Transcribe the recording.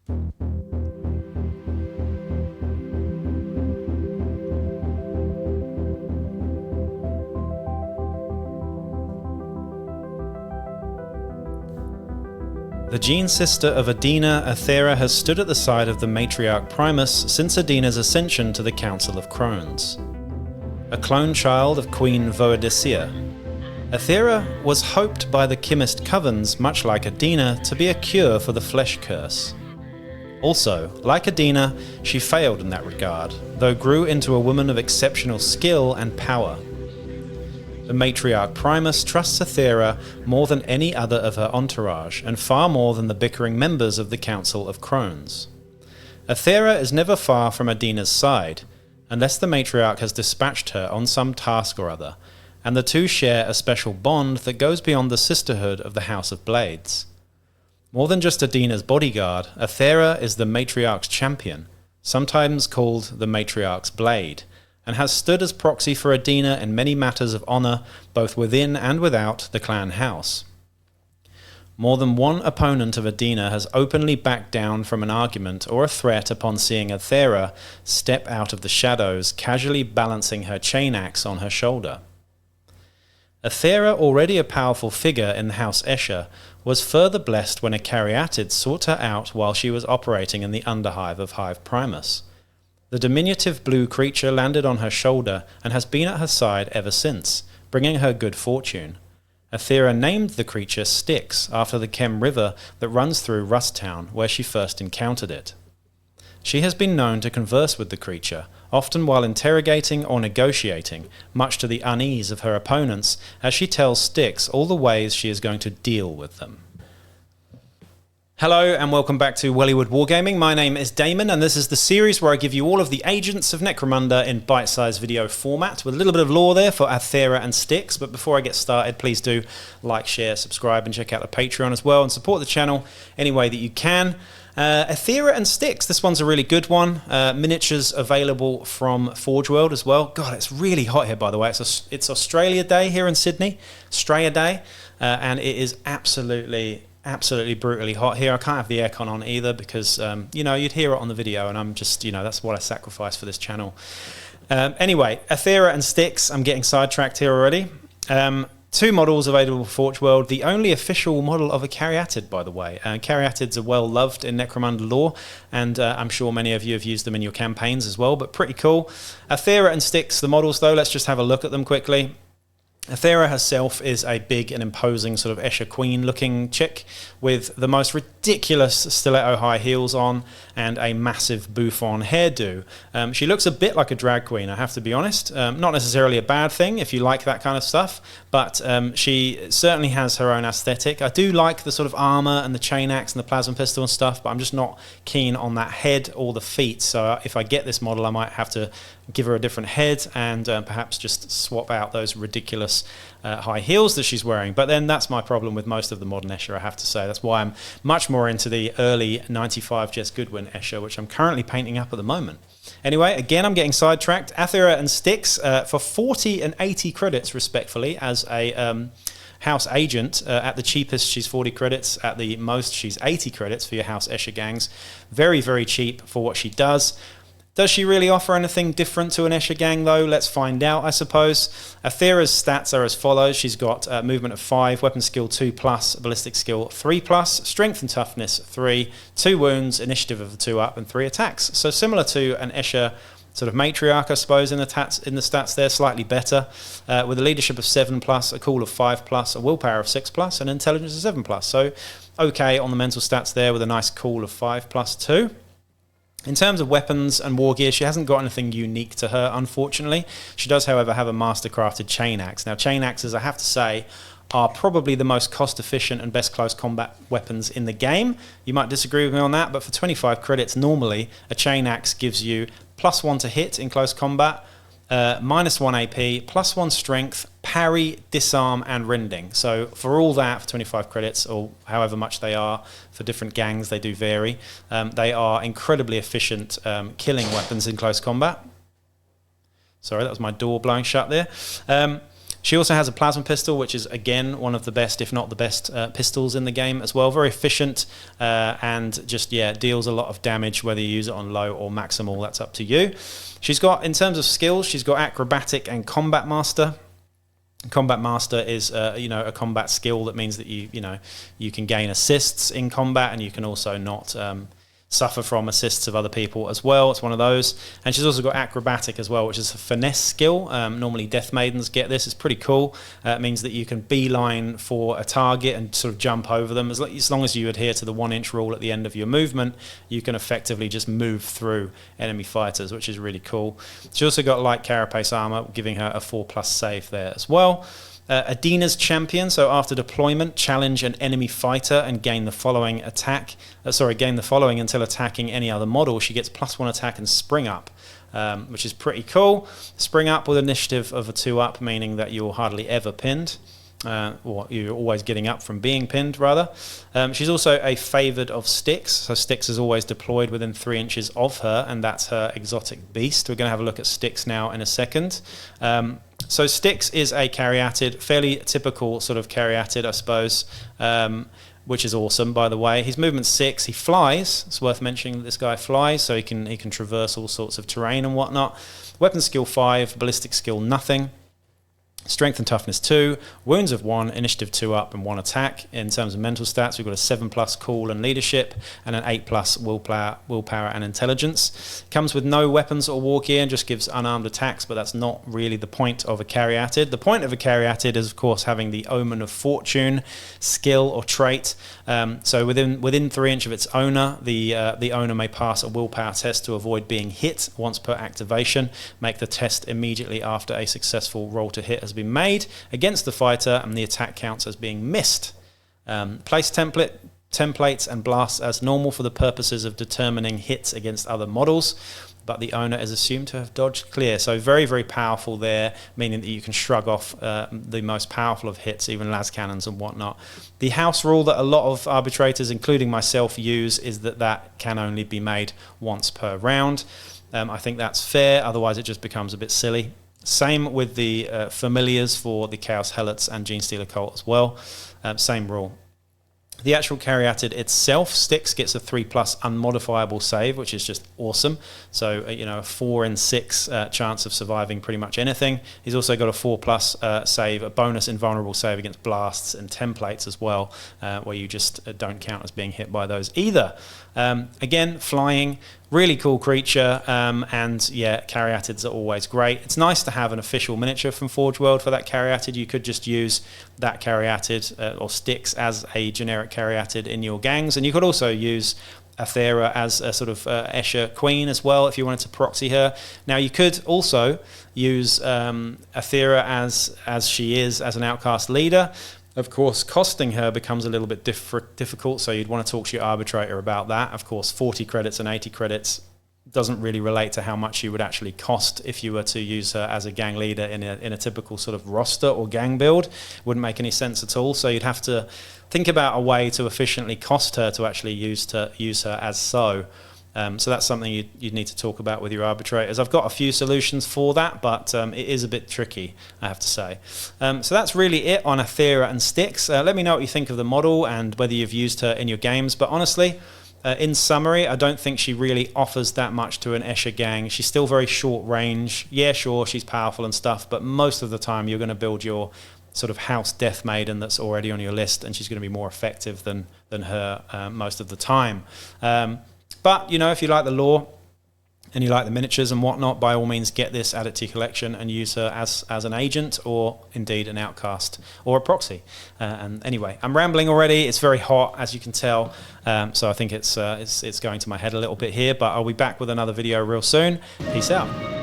The gene sister of Adina, Athera has stood at the side of the matriarch Primus since Adina's ascension to the Council of Crones. A clone child of Queen Voadisia, Athera was hoped by the chemist Covens, much like Adina, to be a cure for the flesh curse. Also, like Adina, she failed in that regard, though grew into a woman of exceptional skill and power. The matriarch Primus trusts Athera more than any other of her entourage, and far more than the bickering members of the Council of Crones. Athera is never far from Adina's side, unless the matriarch has dispatched her on some task or other, and the two share a special bond that goes beyond the sisterhood of the House of Blades. More than just Adina's bodyguard, Athera is the matriarch's champion, sometimes called the matriarch's blade, and has stood as proxy for Adina in many matters of honour, both within and without the clan house. More than one opponent of Adina has openly backed down from an argument or a threat upon seeing Athera step out of the shadows, casually balancing her chain axe on her shoulder. Athera, already a powerful figure in the House Escher, was further blessed when a Caryatid sought her out while she was operating in the Underhive of Hive Primus. The diminutive blue creature landed on her shoulder and has been at her side ever since, bringing her good fortune. Athera named the creature Stix after the Chem River that runs through Rusttown, where she first encountered it. She has been known to converse with the creature, often while interrogating or negotiating, much to the unease of her opponents, as she tells Stix all the ways she is going to deal with them. Hello and welcome back to Wellywood Wargaming. My name is Damon and this is the series where I give you all of the agents of Necromunda in bite-sized video format with a little bit of lore there for Athera and Sticks. But before I get started, please do like, share, subscribe and check out the Patreon as well and support the channel any way that you can. Athera and Sticks, this one's a really good one. Miniatures available from Forge World as well. God, it's really hot here, by the way. It's Australia Day here in Sydney, Australia Day, and it is absolutely brutally hot here. I can't have the aircon on either because, you know, you'd hear it on the video and I'm just, you know, that's what I sacrifice for this channel. Anyway, Athera and Sticks, I'm getting sidetracked here already. Two models available for Forge World. The only official model of a Caryatid, by the way. Caryatids are well loved in Necromunda lore, and I'm sure many of you have used them in your campaigns as well, but pretty cool. Athera and Sticks, the models though, let's just have a look at them quickly. Athera herself is a big and imposing sort of Escher Queen looking chick with the most ridiculous stiletto high heels on and a massive bouffant hairdo. She looks a bit like a drag queen, I have to be honest. Not necessarily a bad thing if you like that kind of stuff, but she certainly has her own aesthetic. I do like the sort of armour and the chain axe and the plasma pistol and stuff, but I'm just not keen on that head or the feet. So if I get this model, I might have to give her a different head and perhaps just swap out those ridiculous high heels that she's wearing. But then that's my problem with most of the modern Escher, I have to say. That's why I'm much more into the early 95 Jess Goodwin Escher, which I'm currently painting up at the moment. Anyway, again, I'm getting sidetracked. Athera and Sticks for 40 and 80 credits, respectfully, as a house agent. At the cheapest, she's 40 credits. At the most, she's 80 credits for your house Escher gangs. Very, very cheap for what she does. Does she really offer anything different to an Escher gang, though? Let's find out, I suppose. Athera's stats are as follows. She's got movement of 5, weapon skill 2+, ballistic skill 3+, strength and toughness 3, 2 wounds, initiative of 2 up, and 3 attacks. So similar to an Escher sort of matriarch, I suppose, in the stats there, slightly better, with a leadership of 7+, a cool of 5+, a willpower of 6+, and intelligence of 7+. So okay on the mental stats there with a nice cool of 5+ too. In terms of weapons and war gear, she hasn't got anything unique to her, unfortunately. She does, however, have a master-crafted chain axe. Now, chain axes, I have to say, are probably the most cost-efficient and best close combat weapons in the game. You might disagree with me on that, but for 25 credits, normally, a chain axe gives you +1 to hit in close combat, -1 AP, +1 strength, parry, disarm, and rending. So for all that, for 25 credits, or however much they are for different gangs, they do vary. They are incredibly efficient killing weapons in close combat. Sorry, that was my door blowing shut there. She also has a plasma pistol, which is, again, one of the best, if not the best, pistols in the game as well. Very efficient and just, yeah, deals a lot of damage, whether you use it on low or maximal. That's up to you. She's got, in terms of skills, she's got Acrobatic and Combat Master. Combat Master is, a combat skill that means that you can gain assists in combat, and you can also not suffer from assists of other people as well. It's one of those. And she's also got Acrobatic as well, which is a finesse skill. Normally Death Maidens get this. It's pretty cool. It means that you can beeline for a target and sort of jump over them. As long as you adhere to the 1-inch rule at the end of your movement, you can effectively just move through enemy fighters, which is really cool. She's also got light carapace armor, giving her a 4+ save there as well. Adina's champion, so after deployment, challenge an enemy fighter and gain the following until attacking any other model. She gets +1 attack and spring up, which is pretty cool. Spring up with initiative of a 2-up, meaning that you're hardly ever pinned. Or you're always getting up from being pinned, rather. She's also a favoured of Stix, so Stix is always deployed within 3 inches of her, and that's her exotic beast. We're going to have a look at Stix now in a second. So Stix is a Caryatid, fairly typical sort of Caryatid, I suppose, which is awesome, by the way. His movement's 6. He flies. It's worth mentioning that this guy flies, so he can traverse all sorts of terrain and whatnot. Weapon skill 5, ballistic skill nothing. Strength and toughness 2, wounds of 1, initiative 2-up and 1 attack. In terms of mental stats, we've got a 7+ cool and leadership and an 8+ willpower and intelligence. Comes with no weapons or war gear and just gives unarmed attacks, but that's not really the point of a Caryatid. The point of a Caryatid is, of course, having the Omen of Fortune skill or trait. So within 3 inch of its owner, the owner may pass a willpower test to avoid being hit once per activation. Make the test immediately after a successful roll to hit has been made against the fighter, and the attack counts as being missed. Place templates and blasts as normal for the purposes of determining hits against other models, but the owner is assumed to have dodged clear. So very, very powerful there, meaning that you can shrug off the most powerful of hits, even las cannons and whatnot. The house rule that a lot of arbitrators, including myself, use is that can only be made once per round. I think that's fair, otherwise it just becomes a bit silly. Same with the familiars for the Chaos Helots and Genestealer Cult as well. Same rule. The actual Caryatid itself, Stix, gets a 3+ unmodifiable save, which is just awesome. So, a 4 in 6 chance of surviving pretty much anything. He's also got a 4+ save, a bonus invulnerable save against blasts and templates as well, where you just don't count as being hit by those either. Again, flying, really cool creature, and yeah, Caryatids are always great. It's nice to have an official miniature from Forge World for that Caryatid. You could just use that Caryatid or Stix as a generic Caryatid in your gangs, and you could also use Athera as a sort of Escher Queen as well if you wanted to proxy her. Now you could also use Athera as she is as an outcast leader. Of course, costing her becomes a little bit difficult, so you'd want to talk to your arbitrator about that. Of course, 40 credits and 80 credits doesn't really relate to how much you would actually cost if you were to use her as a gang leader in a typical sort of roster or gang build. Wouldn't make any sense at all, so you'd have to think about a way to efficiently cost her to actually use her as so. So that's something you'd need to talk about with your arbitrators. I've got a few solutions for that, but it is a bit tricky, I have to say. So that's really it on Athera and Sticks. Let me know what you think of the model and whether you've used her in your games. But honestly, in summary, I don't think she really offers that much to an Escher gang. She's still very short range. Yeah, sure, she's powerful and stuff, but most of the time you're going to build your sort of house Death Maiden that's already on your list, and she's going to be more effective than her most of the time. But, if you like the lore and you like the miniatures and whatnot, by all means get this, add it to your collection and use her as an agent or indeed an outcast or a proxy. And anyway, I'm rambling already. It's very hot, as you can tell. So I think it's going to my head a little bit here, but I'll be back with another video real soon. Peace out.